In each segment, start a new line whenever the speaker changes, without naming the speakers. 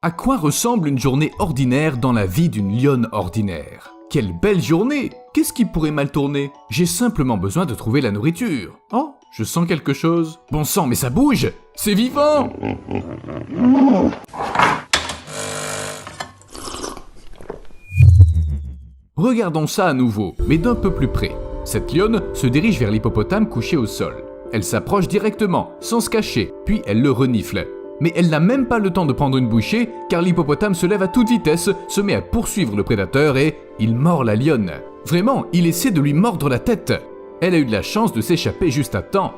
À quoi ressemble une journée ordinaire dans la vie d'une lionne ordinaire? Quelle belle journée! Qu'est-ce qui pourrait mal tourner? J'ai simplement besoin de trouver la nourriture. Oh, je sens quelque chose. Bon sang, mais ça bouge! C'est vivant! Regardons ça à nouveau, mais d'un peu plus près. Cette lionne se dirige vers l'hippopotame couché au sol. Elle s'approche directement, sans se cacher, puis elle le renifle. Mais elle n'a même pas le temps de prendre une bouchée, car l'hippopotame se lève à toute vitesse, se met à poursuivre le prédateur et il mord la lionne. Vraiment, il essaie de lui mordre la tête. Elle a eu de la chance de s'échapper juste à temps.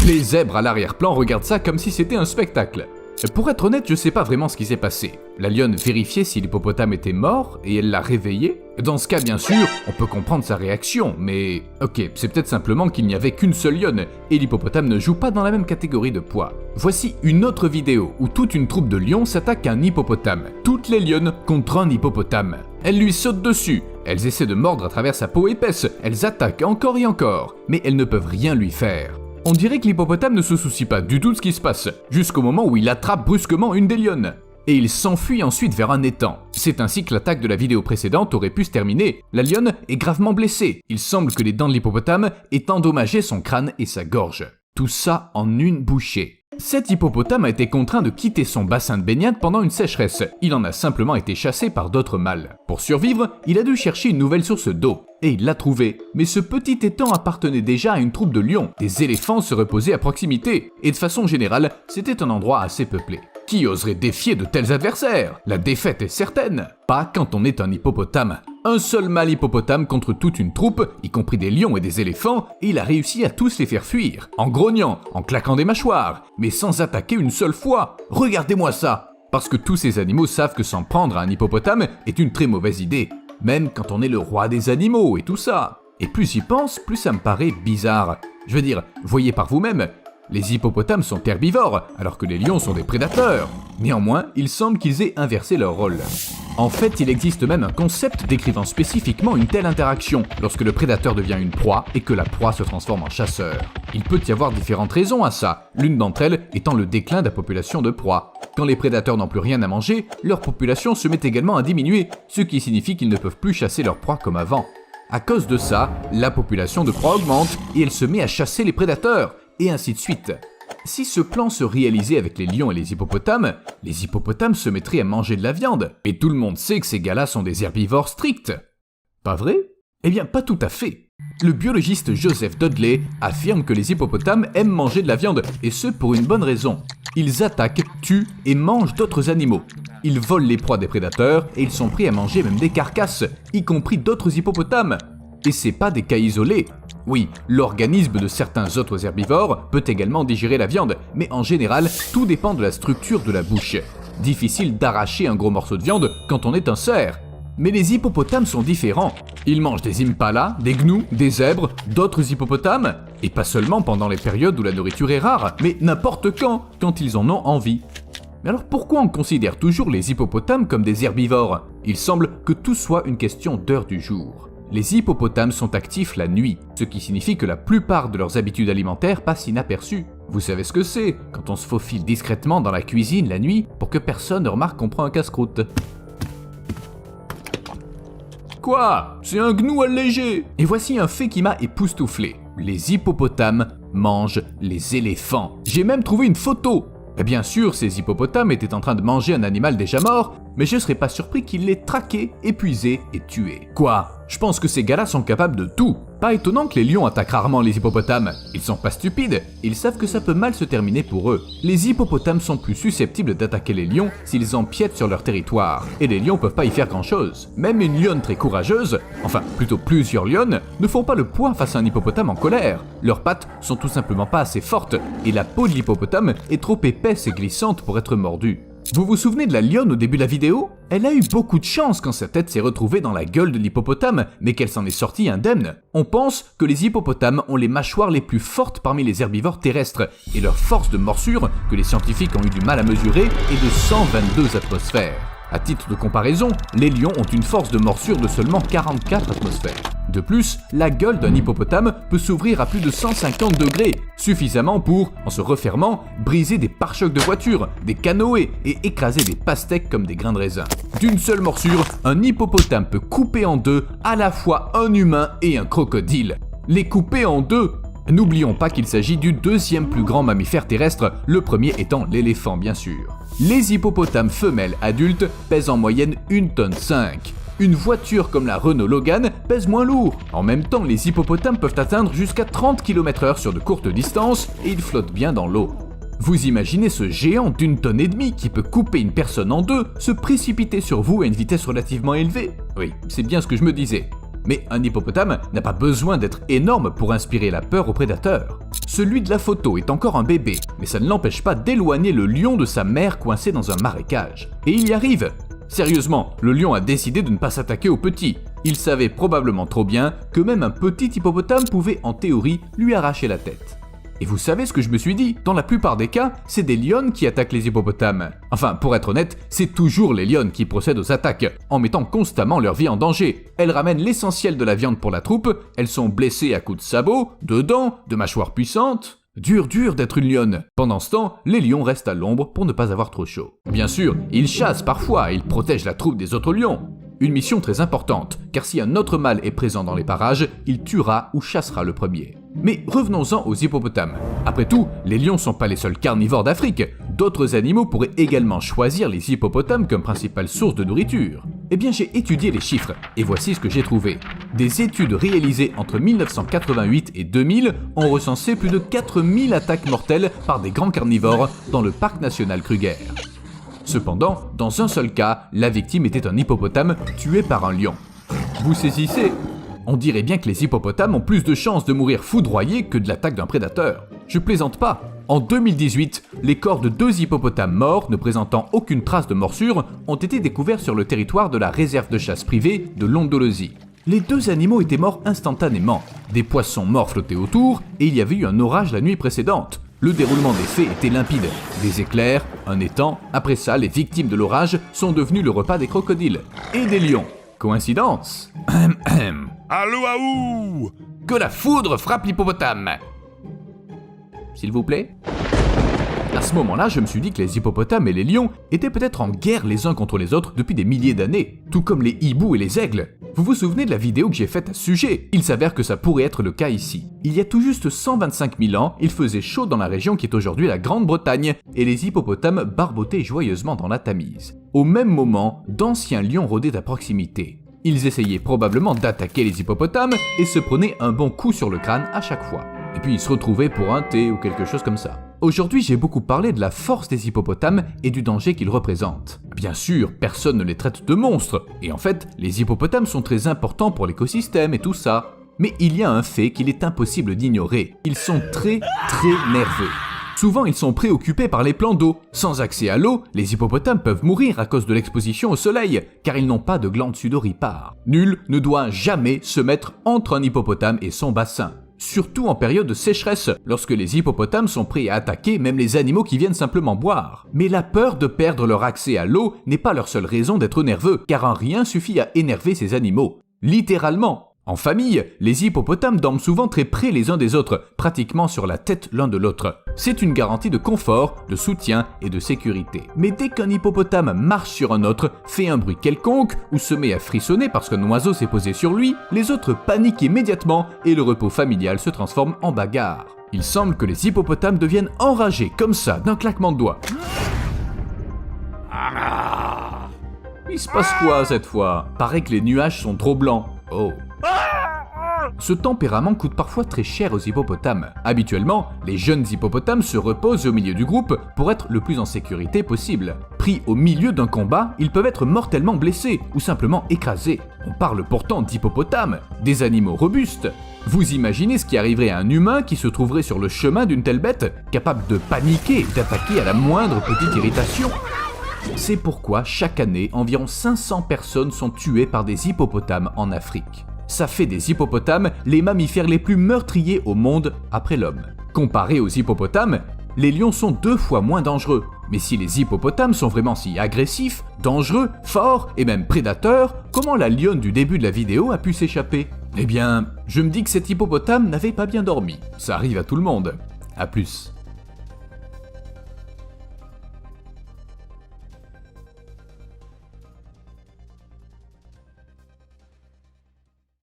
Les zèbres à l'arrière-plan regardent ça comme si c'était un spectacle. Pour être honnête, je sais pas vraiment ce qui s'est passé. La lionne vérifiait si l'hippopotame était mort et elle l'a réveillé. Dans ce cas, bien sûr, on peut comprendre sa réaction, mais... Ok, c'est peut-être simplement qu'il n'y avait qu'une seule lionne et l'hippopotame ne joue pas dans la même catégorie de poids. Voici une autre vidéo où toute une troupe de lions s'attaque à un hippopotame. Toutes les lionnes contre un hippopotame. Elles lui sautent dessus, elles essaient de mordre à travers sa peau épaisse, elles attaquent encore et encore, mais elles ne peuvent rien lui faire. On dirait que l'hippopotame ne se soucie pas du tout de ce qui se passe, jusqu'au moment où il attrape brusquement une des lionnes. Et il s'enfuit ensuite vers un étang. C'est ainsi que l'attaque de la vidéo précédente aurait pu se terminer. La lionne est gravement blessée. Il semble que les dents de l'hippopotame aient endommagé son crâne et sa gorge. Tout ça en une bouchée. Cet hippopotame a été contraint de quitter son bassin de baignade pendant une sécheresse. Il en a simplement été chassé par d'autres mâles. Pour survivre, il a dû chercher une nouvelle source d'eau. Et il l'a trouvée. Mais ce petit étang appartenait déjà à une troupe de lions. Des éléphants se reposaient à proximité. Et de façon générale, c'était un endroit assez peuplé. Qui oserait défier de tels adversaires? La défaite est certaine. Pas quand on est un hippopotame. Un seul mâle hippopotame contre toute une troupe, y compris des lions et des éléphants, et il a réussi à tous les faire fuir, en grognant, en claquant des mâchoires, mais sans attaquer une seule fois. Regardez-moi ça! Parce que tous ces animaux savent que s'en prendre à un hippopotame est une très mauvaise idée, même quand on est le roi des animaux et tout ça. Et plus j'y pense, plus ça me paraît bizarre. Je veux dire, voyez par vous-même, les hippopotames sont herbivores, alors que les lions sont des prédateurs. Néanmoins, il semble qu'ils aient inversé leur rôle. En fait, il existe même un concept décrivant spécifiquement une telle interaction, lorsque le prédateur devient une proie et que la proie se transforme en chasseur. Il peut y avoir différentes raisons à ça, l'une d'entre elles étant le déclin de la population de proies. Quand les prédateurs n'ont plus rien à manger, leur population se met également à diminuer, ce qui signifie qu'ils ne peuvent plus chasser leurs proies comme avant. À cause de ça, la population de proies augmente et elle se met à chasser les prédateurs, et ainsi de suite. Si ce plan se réalisait avec les lions et les hippopotames se mettraient à manger de la viande. Et tout le monde sait que ces gars-là sont des herbivores stricts. Pas vrai? Eh bien, pas tout à fait. Le biologiste Joseph Dudley affirme que les hippopotames aiment manger de la viande, et ce pour une bonne raison. Ils attaquent, tuent et mangent d'autres animaux. Ils volent les proies des prédateurs, et ils sont prêts à manger même des carcasses, y compris d'autres hippopotames. Et c'est pas des cas isolés. Oui, l'organisme de certains autres herbivores peut également digérer la viande, mais en général, tout dépend de la structure de la bouche. Difficile d'arracher un gros morceau de viande quand on est un cerf. Mais les hippopotames sont différents. Ils mangent des impalas, des gnous, des zèbres, d'autres hippopotames, et pas seulement pendant les périodes où la nourriture est rare, mais n'importe quand ils en ont envie. Mais alors pourquoi on considère toujours les hippopotames comme des herbivores? Il semble que tout soit une question d'heure du jour. Les hippopotames sont actifs la nuit, ce qui signifie que la plupart de leurs habitudes alimentaires passent inaperçues. Vous savez ce que c'est, quand on se faufile discrètement dans la cuisine la nuit pour que personne ne remarque qu'on prend un casse-croûte. Quoi? C'est un gnou allégé! Et voici un fait qui m'a époustouflé. Les hippopotames mangent les éléphants. J'ai même trouvé une photo! Et bien sûr, ces hippopotames étaient en train de manger un animal déjà mort, mais je serais pas surpris qu'ils l'aient traqué, épuisé et tué. Quoi? Je pense que ces gars-là sont capables de tout. Pas étonnant que les lions attaquent rarement les hippopotames. Ils sont pas stupides, ils savent que ça peut mal se terminer pour eux. Les hippopotames sont plus susceptibles d'attaquer les lions s'ils empiètent sur leur territoire, et les lions peuvent pas y faire grand-chose. Même une lionne très courageuse, enfin plutôt plusieurs lionnes, ne font pas le poids face à un hippopotame en colère. Leurs pattes sont tout simplement pas assez fortes, et la peau de l'hippopotame est trop épaisse et glissante pour être mordue. Vous vous souvenez de la lionne au début de la vidéo? Elle a eu beaucoup de chance quand sa tête s'est retrouvée dans la gueule de l'hippopotame, mais qu'elle s'en est sortie indemne. On pense que les hippopotames ont les mâchoires les plus fortes parmi les herbivores terrestres, et leur force de morsure, que les scientifiques ont eu du mal à mesurer, est de 122 atmosphères. À titre de comparaison, les lions ont une force de morsure de seulement 44 atmosphères. De plus, la gueule d'un hippopotame peut s'ouvrir à plus de 150 degrés, suffisamment pour, en se refermant, briser des pare-chocs de voitures, des canoës et écraser des pastèques comme des grains de raisin. D'une seule morsure, un hippopotame peut couper en deux à la fois un humain et un crocodile. Les couper en deux! N'oublions pas qu'il s'agit du deuxième plus grand mammifère terrestre, le premier étant l'éléphant bien sûr. Les hippopotames femelles adultes pèsent en moyenne 1,5 tonne. Une voiture comme la Renault Logan pèse moins lourd. En même temps, les hippopotames peuvent atteindre jusqu'à 30 km/h sur de courtes distances et ils flottent bien dans l'eau. Vous imaginez ce géant d'1,5 tonne qui peut couper une personne en deux, se précipiter sur vous à une vitesse relativement élevée? Oui, c'est bien ce que je me disais. Mais un hippopotame n'a pas besoin d'être énorme pour inspirer la peur aux prédateurs. Celui de la photo est encore un bébé, mais ça ne l'empêche pas d'éloigner le lion de sa mère coincé dans un marécage. Et il y arrive! Sérieusement, le lion a décidé de ne pas s'attaquer au petit. Il savait probablement trop bien que même un petit hippopotame pouvait en théorie lui arracher la tête. Et vous savez ce que je me suis dit? Dans la plupart des cas, c'est des lionnes qui attaquent les hippopotames. Enfin, pour être honnête, c'est toujours les lionnes qui procèdent aux attaques, en mettant constamment leur vie en danger. Elles ramènent l'essentiel de la viande pour la troupe, elles sont blessées à coups de sabots, de dents, de mâchoires puissantes. Dur d'être une lionne. Pendant ce temps, les lions restent à l'ombre pour ne pas avoir trop chaud. Bien sûr, ils chassent parfois et ils protègent la troupe des autres lions. Une mission très importante, car si un autre mâle est présent dans les parages, il tuera ou chassera le premier. Mais revenons-en aux hippopotames. Après tout, les lions sont pas les seuls carnivores d'Afrique. D'autres animaux pourraient également choisir les hippopotames comme principale source de nourriture. Eh bien, j'ai étudié les chiffres, et voici ce que j'ai trouvé. Des études réalisées entre 1988 et 2000 ont recensé plus de 4000 attaques mortelles par des grands carnivores dans le parc national Kruger. Cependant, dans un seul cas, la victime était un hippopotame tué par un lion. Vous saisissez? On dirait bien que les hippopotames ont plus de chances de mourir foudroyés que de l'attaque d'un prédateur. Je plaisante pas. En 2018, les corps de 2 hippopotames morts ne présentant aucune trace de morsure ont été découverts sur le territoire de la réserve de chasse privée de Londolozie. Les 2 animaux étaient morts instantanément. Des poissons morts flottaient autour et il y avait eu un orage la nuit précédente. Le déroulement des faits était limpide. Des éclairs, un étang. Après ça, les victimes de l'orage sont devenues le repas des crocodiles et des lions. Coïncidence?
Allô, aou!
Que la foudre frappe l'hippopotame! S'il vous plaît? À ce moment-là, je me suis dit que les hippopotames et les lions étaient peut-être en guerre les uns contre les autres depuis des milliers d'années, tout comme les hiboux et les aigles. Vous vous souvenez de la vidéo que j'ai faite à ce sujet? Il s'avère que ça pourrait être le cas ici. Il y a tout juste 125 000 ans, il faisait chaud dans la région qui est aujourd'hui la Grande-Bretagne, et les hippopotames barbotaient joyeusement dans la Tamise. Au même moment, d'anciens lions rôdaient à proximité. Ils essayaient probablement d'attaquer les hippopotames et se prenaient un bon coup sur le crâne à chaque fois. Et puis ils se retrouvaient pour un thé ou quelque chose comme ça. Aujourd'hui, j'ai beaucoup parlé de la force des hippopotames et du danger qu'ils représentent. Bien sûr, personne ne les traite de monstres, et en fait, les hippopotames sont très importants pour l'écosystème et tout ça. Mais il y a un fait qu'il est impossible d'ignorer. Ils sont très nerveux. Souvent, ils sont préoccupés par les plans d'eau. Sans accès à l'eau, les hippopotames peuvent mourir à cause de l'exposition au soleil, car ils n'ont pas de glandes sudoripares. Nul ne doit jamais se mettre entre un hippopotame et son bassin. Surtout en période de sécheresse, lorsque les hippopotames sont prêts à attaquer même les animaux qui viennent simplement boire. Mais la peur de perdre leur accès à l'eau n'est pas leur seule raison d'être nerveux, car un rien suffit à énerver ces animaux. Littéralement. En famille, les hippopotames dorment souvent très près les uns des autres, pratiquement sur la tête l'un de l'autre. C'est une garantie de confort, de soutien et de sécurité. Mais dès qu'un hippopotame marche sur un autre, fait un bruit quelconque ou se met à frissonner parce qu'un oiseau s'est posé sur lui, les autres paniquent immédiatement et le repos familial se transforme en bagarre. Il semble que les hippopotames deviennent enragés comme ça d'un claquement de doigts. Il se passe quoi cette fois? Paraît que les nuages sont trop blancs. Oh. Ce tempérament coûte parfois très cher aux hippopotames. Habituellement, les jeunes hippopotames se reposent au milieu du groupe pour être le plus en sécurité possible. Pris au milieu d'un combat, ils peuvent être mortellement blessés ou simplement écrasés. On parle pourtant d'hippopotames, des animaux robustes. Vous imaginez ce qui arriverait à un humain qui se trouverait sur le chemin d'une telle bête, capable de paniquer et d'attaquer à la moindre petite irritation? C'est pourquoi chaque année, environ 500 personnes sont tuées par des hippopotames en Afrique. Ça fait des hippopotames les mammifères les plus meurtriers au monde après l'homme. Comparés aux hippopotames, les lions sont 2 fois moins dangereux. Mais si les hippopotames sont vraiment si agressifs, dangereux, forts et même prédateurs, comment la lionne du début de la vidéo a pu s'échapper? Eh bien, je me dis que cet hippopotame n'avait pas bien dormi. Ça arrive à tout le monde. À plus.